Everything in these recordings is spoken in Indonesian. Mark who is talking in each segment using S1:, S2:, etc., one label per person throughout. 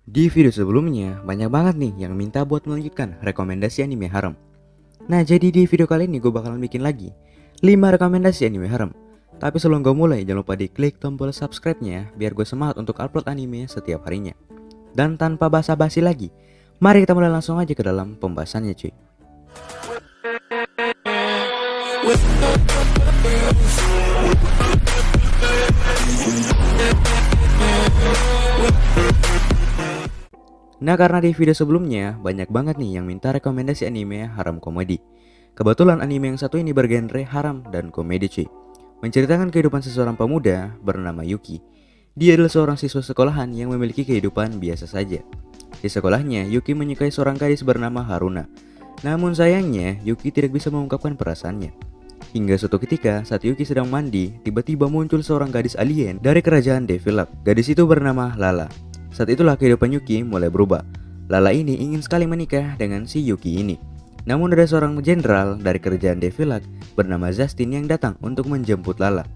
S1: Di video sebelumnya, banyak banget nih yang minta buat melanjutkan rekomendasi anime harem. Nah, jadi di video kali ini gue bakalan bikin lagi 5 rekomendasi anime harem. Tapi sebelum gue mulai, jangan lupa diklik tombol subscribe-nya biar gue semangat untuk upload anime setiap harinya. Dan tanpa basa-basi lagi, mari kita mulai langsung aja ke dalam pembahasannya cuy. Nah, karena di video sebelumnya banyak banget nih yang minta rekomendasi anime haram komedi. Kebetulan anime yang satu ini bergenre haram dan komedi cuy. Menceritakan kehidupan seseorang pemuda bernama Yuki. Dia adalah seorang siswa sekolahan yang memiliki kehidupan biasa saja. Di sekolahnya, Yuki menyukai seorang gadis bernama Haruna. Namun sayangnya, Yuki tidak bisa mengungkapkan perasaannya. Hingga suatu ketika, saat Yuki sedang mandi, tiba-tiba muncul seorang gadis alien dari kerajaan Devilap. Gadis itu bernama Lala. Saat itulah kehidupan Yuki mulai berubah. Lala ini ingin sekali menikah dengan si Yuki ini. Namun ada seorang jenderal dari kerajaan Devilap bernama Justin yang datang untuk menjemput Lala.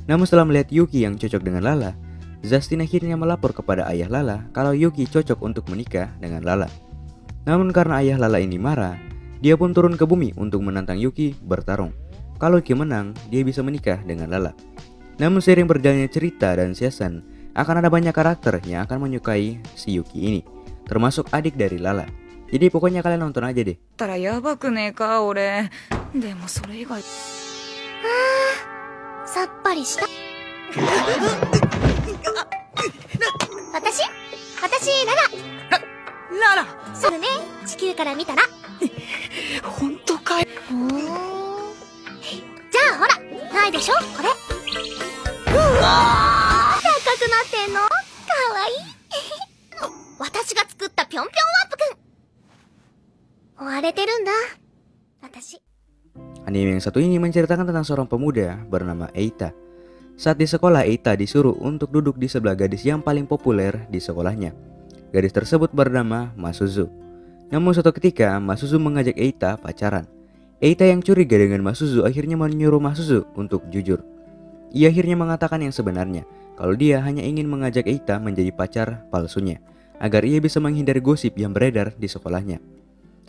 S1: Namun setelah melihat Yuki yang cocok dengan Lala, Justin akhirnya melapor kepada ayah Lala kalau Yuki cocok untuk menikah dengan Lala. Namun karena ayah Lala ini marah, dia pun turun ke bumi untuk menantang Yuki bertarung. Kalau Yuki menang, dia bisa menikah dengan Lala. Namun seiring berjalannya cerita dan siasan, akan ada banyak karakter yang akan menyukai si Yuki ini, termasuk adik dari Lala. Jadi pokoknya kalian nonton aja deh. Anime yang satu ini menceritakan tentang seorang pemuda bernama Eita. Saat di sekolah, Eita disuruh untuk duduk di sebelah gadis yang paling populer di sekolahnya. Gadis tersebut bernama Masuzu. Namun suatu ketika, Masuzu mengajak Eita pacaran. Eita yang curiga dengan Masuzu akhirnya menyuruh Masuzu untuk jujur. Ia akhirnya mengatakan yang sebenarnya, kalau dia hanya ingin mengajak Eita menjadi pacar palsunya, agar ia bisa menghindari gosip yang beredar di sekolahnya.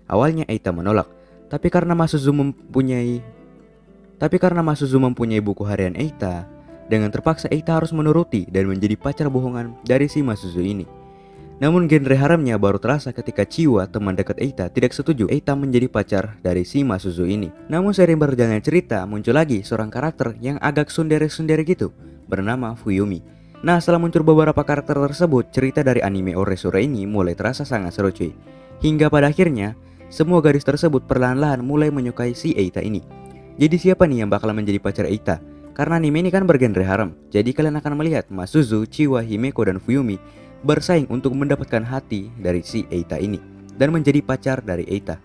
S1: Awalnya Eita menolak, tapi karena Masuzu mempunyai buku harian Eita, dengan terpaksa Eita harus menuruti dan menjadi pacar bohongan dari si Masuzu ini. Namun genre haramnya baru terasa ketika Chiwa, teman dekat Eita, tidak setuju Eita menjadi pacar dari si Masuzu ini. Namun seiring berjalannya cerita, muncul lagi seorang karakter yang agak sundere-sundere gitu, bernama Fuyumi. Nah, setelah muncul beberapa karakter tersebut, cerita dari anime Oresura ini mulai terasa sangat seru cuy. Hingga pada akhirnya, semua gadis tersebut perlahan-lahan mulai menyukai si Eita ini. Jadi siapa nih yang bakalan menjadi pacar Eita? Karena anime ini kan bergenre haram, jadi kalian akan melihat Masuzu, Chiwa, Himeko, dan Fuyumi bersaing untuk mendapatkan hati dari si Eita ini dan menjadi pacar dari Eita.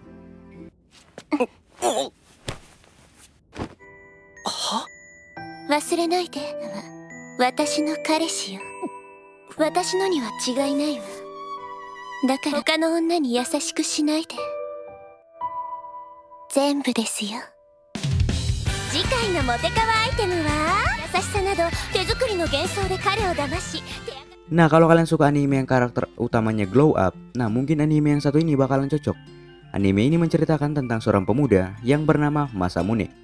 S1: Nah, kalau kalian suka anime yang karakter utamanya glow up, nah mungkin anime yang satu ini bakalan cocok. Anime ini menceritakan tentang seorang pemuda yang bernama Masamune,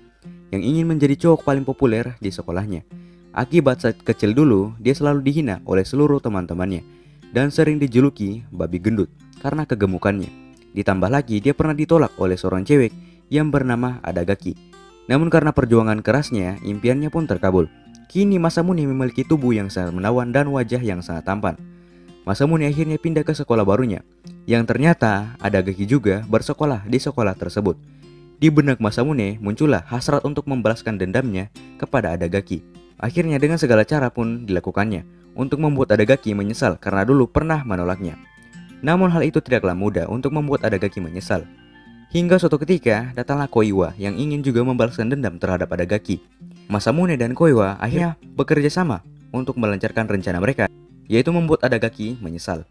S1: yang ingin menjadi cowok paling populer di sekolahnya. Akibat saat kecil dulu, dia selalu dihina oleh seluruh teman-temannya dan sering dijuluki babi gendut karena kegemukannya. Ditambah lagi, dia pernah ditolak oleh seorang cewek yang bernama Adagaki. Namun karena perjuangan kerasnya, impiannya pun terkabul. Kini Masamune memiliki tubuh yang sangat menawan dan wajah yang sangat tampan. Masamune akhirnya pindah ke sekolah barunya, yang ternyata Adagaki juga bersekolah di sekolah tersebut. Di benak Masamune muncullah hasrat untuk membalaskan dendamnya kepada Adagaki. Akhirnya dengan segala cara pun dilakukannya untuk membuat Adagaki menyesal karena dulu pernah menolaknya. Namun hal itu tidaklah mudah untuk membuat Adagaki menyesal. Hingga suatu ketika datanglah Koiwa yang ingin juga membalaskan dendam terhadap Adagaki. Masamune dan Koiwa akhirnya bekerja sama untuk melancarkan rencana mereka, yaitu membuat Adagaki menyesal.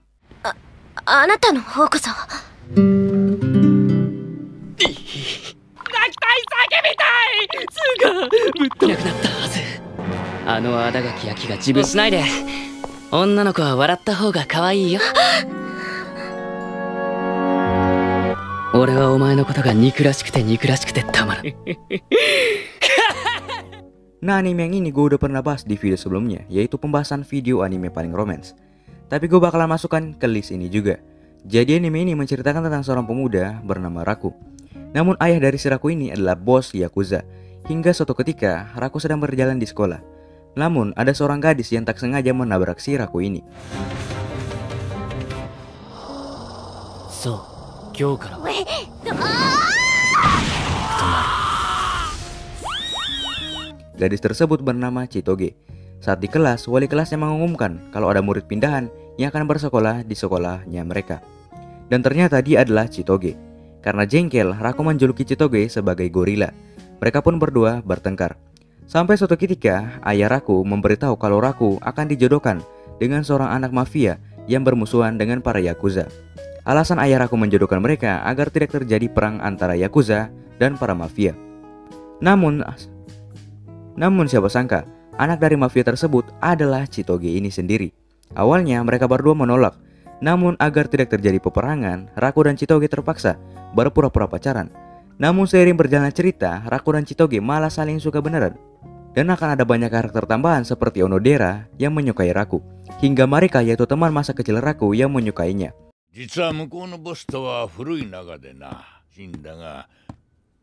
S2: 俺はお前のことが憎らしくて憎らしくてたまらん。
S1: Nah, anime yang ini gue udah pernah bahas di video sebelumnya, yaitu pembahasan video anime paling romance. Tapi gue bakalan masukkan ke list ini juga. Jadi anime ini menceritakan tentang seorang pemuda bernama Raku. Namun ayah dari si Raku ini adalah bos Yakuza. Hingga suatu ketika Raku sedang berjalan di sekolah. Namun ada seorang gadis yang tak sengaja menabrak si Raku ini.
S2: So, 今日からは
S1: Gadis tersebut bernama Chitoge. Saat di kelas, wali kelasnya mengumumkan kalau ada murid pindahan yang akan bersekolah di sekolahnya mereka. Dan ternyata dia adalah Chitoge. Karena jengkel, Raku menjuluki Chitoge sebagai gorila. Mereka pun berdua bertengkar. Sampai suatu ketika, ayah Raku memberitahu kalau Raku akan dijodohkan dengan seorang anak mafia yang bermusuhan dengan para Yakuza. Alasan ayah Raku menjodohkan mereka agar tidak terjadi perang antara Yakuza dan para mafia. Namun siapa sangka, anak dari mafia tersebut adalah Chitoge ini sendiri. Awalnya mereka berdua menolak. Namun agar tidak terjadi peperangan, Raku dan Chitoge terpaksa berpura-pura pacaran. Namun seiring berjalan cerita, Raku dan Chitoge malah saling suka beneran. Dan akan ada banyak karakter tambahan seperti Onodera yang menyukai Raku, hingga Marika yaitu teman masa kecil Raku yang menyukainya.
S3: 実は向こうのボスとは古い仲でな、死んだが、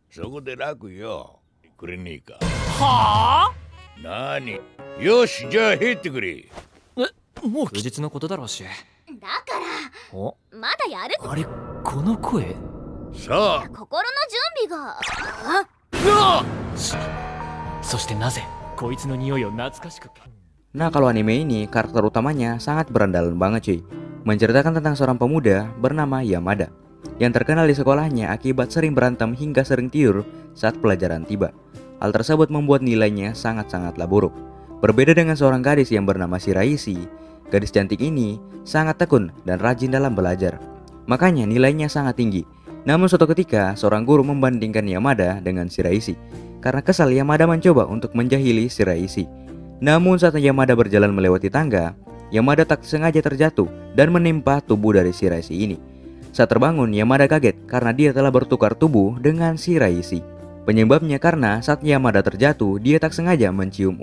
S3: そこで楽よ。くれねえか。はあ？なに？よし、じゃあ入ってくれ。
S2: もう休日のことだろうし。
S4: だから
S2: お、
S4: まだやる。
S2: あれ、この声。
S3: さあ。
S4: 心の準備が。
S2: そしてなぜこいつの匂いを懐かしく。
S1: Nah, kalau anime ini karakter utamanya sangat berandalan banget cuy. Menceritakan tentang seorang pemuda bernama Yamada yang terkenal di sekolahnya akibat sering berantem hingga sering tidur saat pelajaran tiba. Hal tersebut membuat nilainya sangat-sangatlah buruk. Berbeda dengan seorang gadis yang bernama Shiraishi, gadis cantik ini sangat tekun dan rajin dalam belajar. Makanya nilainya sangat tinggi. Namun suatu ketika seorang guru membandingkan Yamada dengan Shiraishi. Karena kesal, Yamada mencoba untuk menjahili Shiraishi. Namun saat Yamada berjalan melewati tangga, Yamada tak sengaja terjatuh dan menimpa tubuh dari Shiraishi ini. Saat terbangun, Yamada kaget karena dia telah bertukar tubuh dengan Shiraishi. Penyebabnya karena saat Yamada terjatuh, dia tak sengaja mencium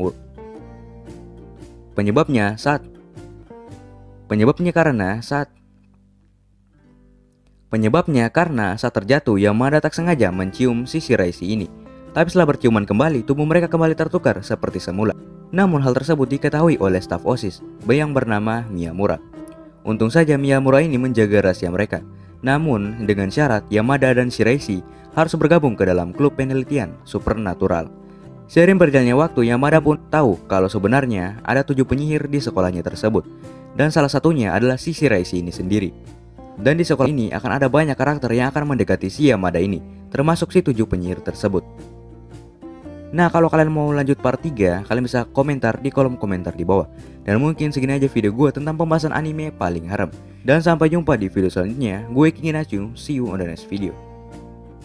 S1: Penyebabnya karena saat terjatuh, Yamada tak sengaja mencium si Shiraishi ini. Tapi setelah berciuman kembali, tubuh mereka kembali tertukar seperti semula. Namun hal tersebut diketahui oleh staf OSIS yang bernama Miyamura. Untung saja Miyamura ini menjaga rahasia mereka. Namun dengan syarat Yamada dan Shiraishi harus bergabung ke dalam klub penelitian supernatural. Seiring berjalannya waktu, Yamada pun tahu kalau sebenarnya ada 7 penyihir di sekolahnya tersebut. Dan salah satunya adalah si Shiraishi ini sendiri. Dan di sekolah ini akan ada banyak karakter yang akan mendekati si Yamada ini, termasuk si 7 penyihir tersebut. Nah, kalau kalian mau lanjut part 3, kalian bisa komentar di kolom komentar di bawah. Dan mungkin segini aja video gue tentang pembahasan anime paling haram. Dan sampai jumpa di video selanjutnya. Gue King Inachu, see you on the next video.